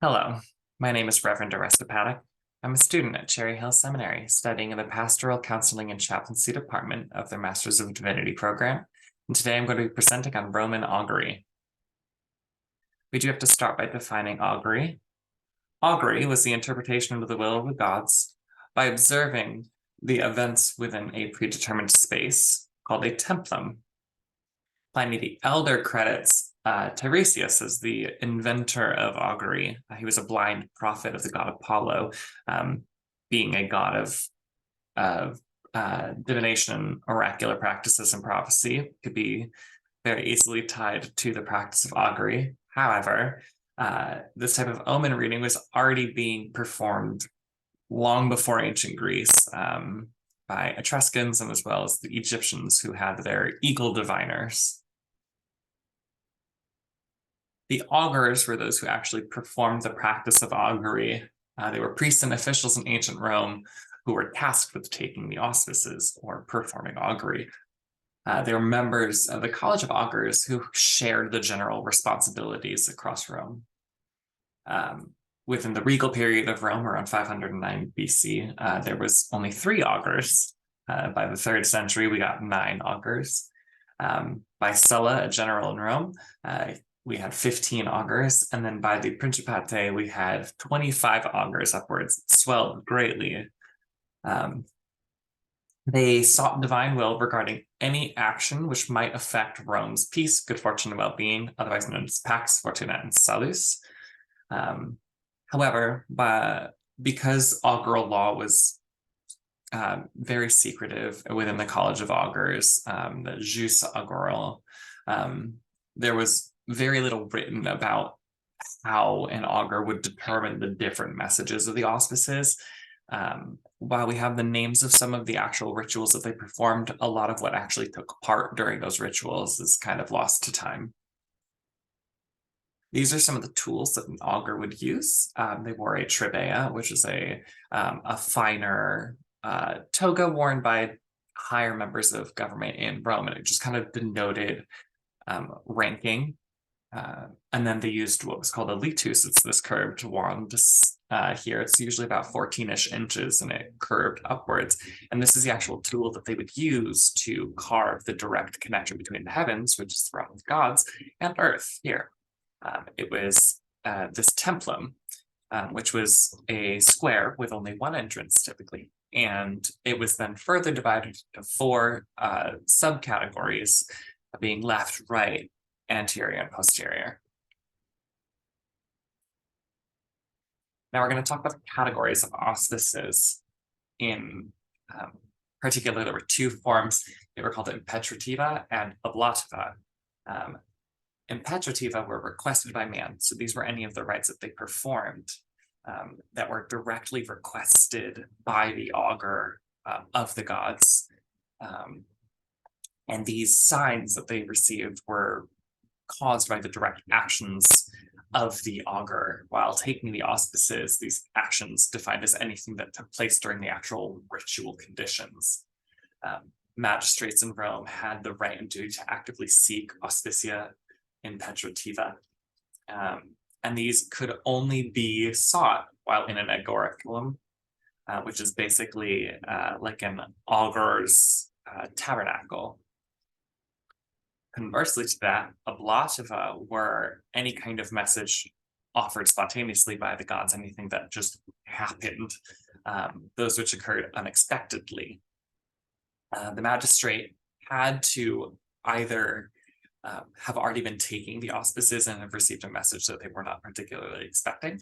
Hello, my name is Reverend Orresta Paddock. I'm a student at Cherry Hill Seminary, studying in the Pastoral Counseling and Chaplaincy Department of their Masters of Divinity program, and today I'm going to be presenting on Roman augury. We do have to start by defining augury. Augury was the interpretation of the will of the gods by observing the events within a predetermined space called a templum. Pliny the Elder credits Tiresias as the inventor of augury. He was a blind prophet of the god Apollo, being a god of divination, oracular practices, and prophecy. Could be very easily tied to the practice of augury. However, this type of omen reading was already being performed long before ancient Greece by Etruscans and as well as the Egyptians, who had their eagle diviners. The augurs were those who actually performed the practice of augury. They were priests and officials in ancient Rome who were tasked with taking the auspices or performing augury. They were members of the College of Augurs who shared the general responsibilities across Rome. Within the regal period of Rome, around 509 BC, there was only 3 augurs. By the 3rd century, we got 9 augurs. By Sulla, a general in Rome, we had 15 augurs, and then by the Principate, we had 25 augurs upwards. It swelled greatly. They sought divine will regarding any action which might affect Rome's peace, good fortune, and well-being, otherwise known as Pax Fortuna and Salus. However, because augural law was very secretive within the College of Augurs, the jus augural, there was very little written about how an augur would determine the different messages of the auspices. While we have the names of some of the actual rituals that they performed, a lot of what actually took part during those rituals is kind of lost to time. These are some of the tools that an augur would use. They wore a trabea, which is a finer toga worn by higher members of government in Rome, and it just kind of denoted ranking. And then they used what was called a litus. It's this curved wand here. It's usually about 14-ish inches, and it curved upwards. And this is the actual tool that they would use to carve the direct connection between the heavens, which is the realm of gods, and earth here. It was this templum, which was a square with only one entrance typically. And it was then further divided into 4 subcategories, being left, right, anterior, and posterior. Now we're going to talk about the categories of auspices. In particular, there were 2 forms. They were called impetrativa and ablativa. Impetrativa were requested by man, so these were any of the rites that they performed that were directly requested by the augur of the gods. And these signs that they received were caused by the direct actions of the augur while taking the auspices. These actions defined as anything that took place during the actual ritual conditions. Magistrates in Rome had the right and duty to actively seek auspicia impetrativa, and these could only be sought while in an agoricum, which is basically like an augur's tabernacle. Conversely to that, ablativa were any kind of message offered spontaneously by the gods, anything that just happened, those which occurred unexpectedly. The magistrate had to either have already been taking the auspices and have received a message that they were not particularly expecting,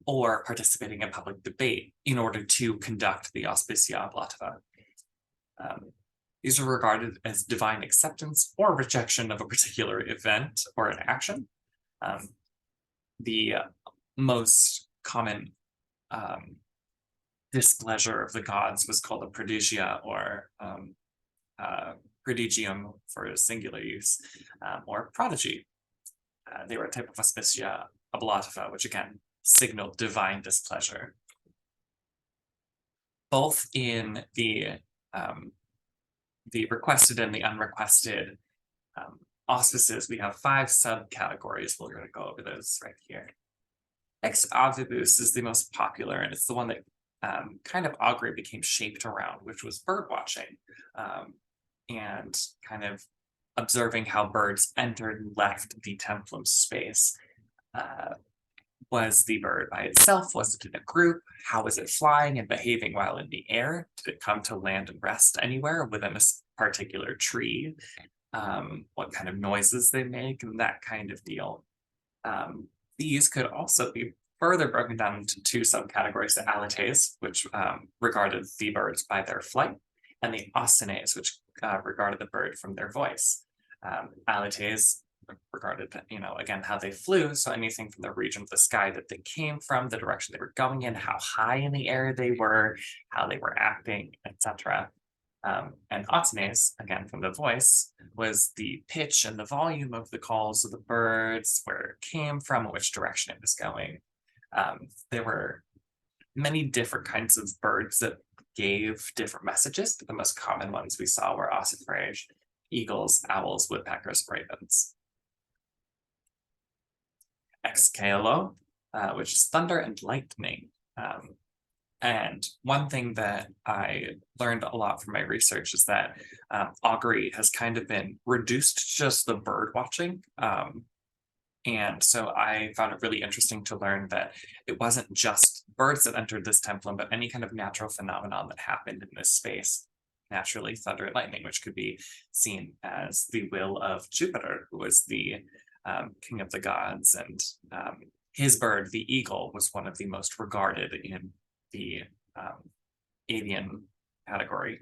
or participating in public debate in order to conduct the auspicia ablativa. These are regarded as divine acceptance or rejection of a particular event or an action. The most common displeasure of the gods was called a prodigia, or prodigium for singular use, or prodigy. They were a type of auspicia ablativa, which again signaled divine displeasure. Both in the requested and the unrequested auspices, we have 5 subcategories. We're going to go over those right here. Ex Avibus is the most popular, and it's the one that kind of Augury became shaped around, which was bird watching, and kind of observing how birds entered and left the templum space. Uh, was the bird by itself? Was it in a group? How was it flying and behaving while in the air? Did it come to land and rest anywhere within a particular tree? What kind of noises they make, and that kind of deal. These could also be further broken down into two subcategories: the alates, which regarded the birds by their flight, and the aucines, which regarded the bird from their voice. Alates regarded, again, how they flew, so anything from the region of the sky that they came from, the direction they were going in, how high in the air they were, how they were acting, etc. And aucines, again from the voice, was the pitch and the volume of the calls of the birds, where it came from, which direction it was going. There were many different kinds of birds that gave different messages, but the most common ones we saw were ossifrage, eagles, owls, woodpeckers, ravens. Ex caelo, which is thunder and lightning. And one thing that I learned a lot from my research is that augury has kind of been reduced to just the bird watching. And so I found it really interesting to learn that it wasn't just birds that entered this templum, but any kind of natural phenomenon that happened in this space. Naturally, thunder and lightning, which could be seen as the will of Jupiter, who was the king of the gods. And his bird, the eagle, was one of the most regarded in the avian category.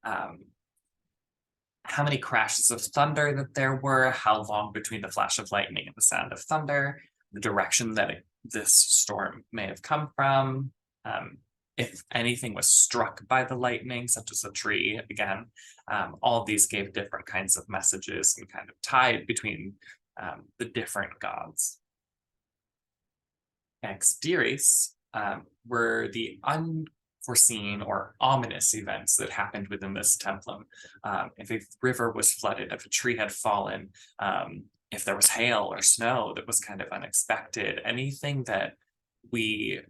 How many crashes of thunder that there were, how long between the flash of lightning and the sound of thunder, the direction that this storm may have come from, if anything was struck by the lightning, such as a tree, again, all of these gave different kinds of messages and kind of tied between the different gods. Ex diris were the unforeseen or ominous events that happened within this templum. If a river was flooded, if a tree had fallen, if there was hail or snow that was kind of unexpected, anything that we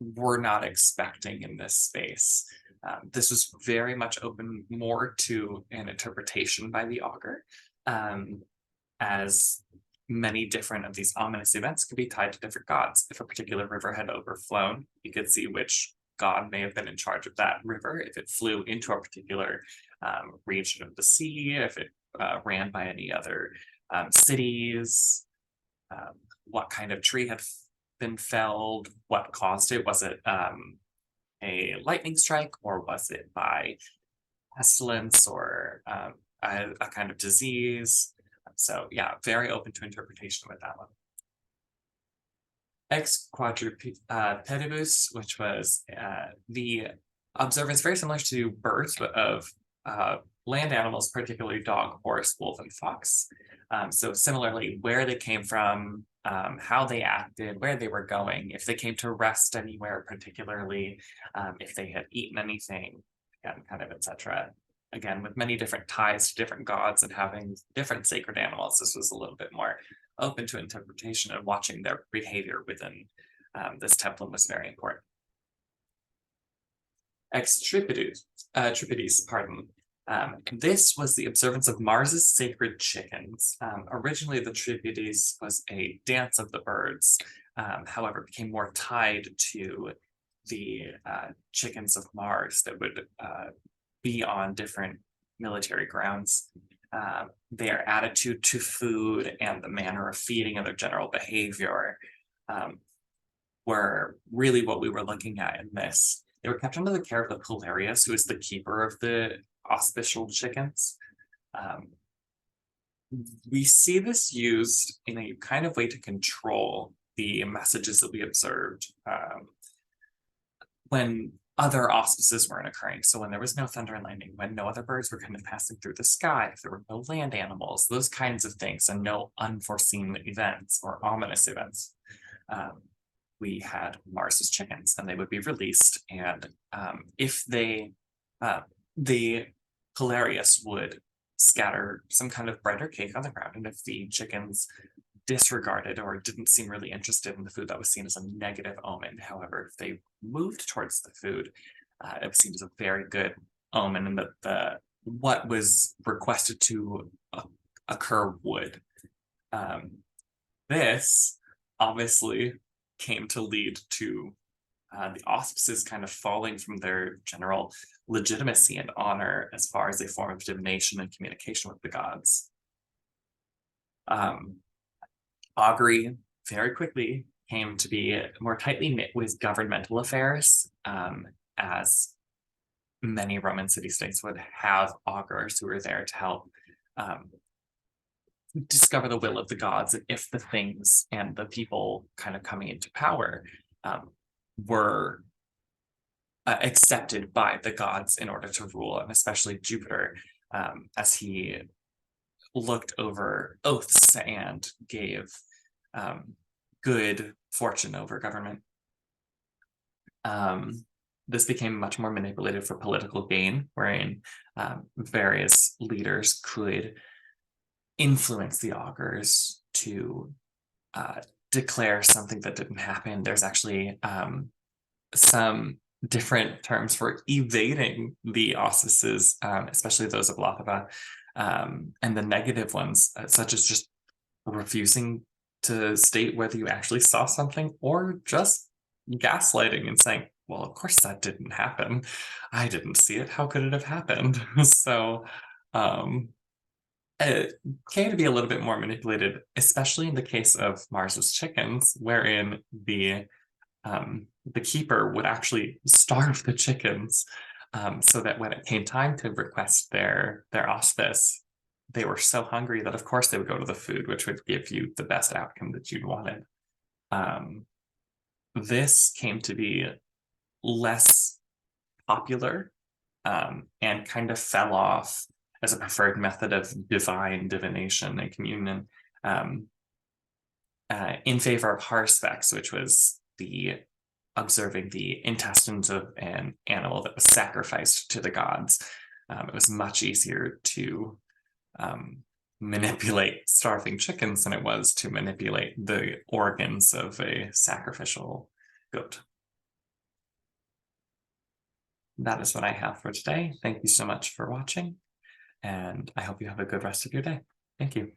were not expecting in this space. This was very much open more to an interpretation by the augur, as many different of these ominous events could be tied to different gods. If a particular river had overflown, you could see which god may have been in charge of that river. If it flew into a particular region of the sea, if it ran by any other cities, what kind of tree had been felled, what caused it. Was it a lightning strike, or was it by pestilence or a kind of disease? So yeah, very open to interpretation with that one. Ex quadrupedibus, which was the observance very similar to birds, but of land animals, particularly dog, horse, wolf, and fox. So similarly, where they came from, how they acted, where they were going, if they came to rest anywhere particularly, if they had eaten anything, again, kind of etc. Again, with many different ties to different gods and having different sacred animals, this was a little bit more open to interpretation, and watching their behavior within this templum was very important. Ex Trippides, pardon. This was the observance of Mars's sacred chickens. Originally, the Trippides was a dance of the birds, however, it became more tied to the chickens of Mars that would be on different military grounds. Their attitude to food and the manner of feeding and their general behavior were really what we were looking at in this. They were kept under the care of the Polarius, who is the keeper of the auspicial chickens. We see this used in a kind of way to control the messages that we observed when other auspices weren't occurring. So when there was no thunder and lightning, when no other birds were kind of passing through the sky, if there were no land animals, those kinds of things, and no unforeseen events or ominous events, we had Mars's chickens, and they would be released. And if they, the Polarius would scatter some kind of bread or cake on the ground, and if the chickens disregarded or didn't seem really interested in the food that was seen as a negative omen. However, if they moved towards the food, it was seen as a very good omen, and that what was requested to occur would. This obviously came to lead to the auspices kind of falling from their general legitimacy and honor as far as a form of divination and communication with the gods. Augury very quickly came to be more tightly knit with governmental affairs, as many Roman city-states would have augurs who were there to help discover the will of the gods, and if the things and the people kind of coming into power were accepted by the gods in order to rule, and especially Jupiter, as he looked over oaths and gave good fortune over government. This became much more manipulated for political gain, wherein various leaders could influence the augurs to declare something that didn't happen. There's actually some different terms for evading the auspices, especially those of Lothaba, and the negative ones, such as just refusing to state whether you actually saw something, or just gaslighting and saying, well, of course that didn't happen. I didn't see it. How could it have happened? So it came to be a little bit more manipulated, especially in the case of Mars's chickens, wherein the keeper would actually starve the chickens, so that when it came time to request their auspice, they were so hungry that of course they would go to the food, which would give you the best outcome that you'd wanted. This came to be less popular, and kind of fell off as a preferred method of divine divination and communion, in favor of harspex, which was the observing the intestines of an animal that was sacrificed to the gods. It was much easier to manipulate starving chickens than it was to manipulate the organs of a sacrificial goat. That is what I have for today. Thank you so much for watching, and I hope you have a good rest of your day. Thank you.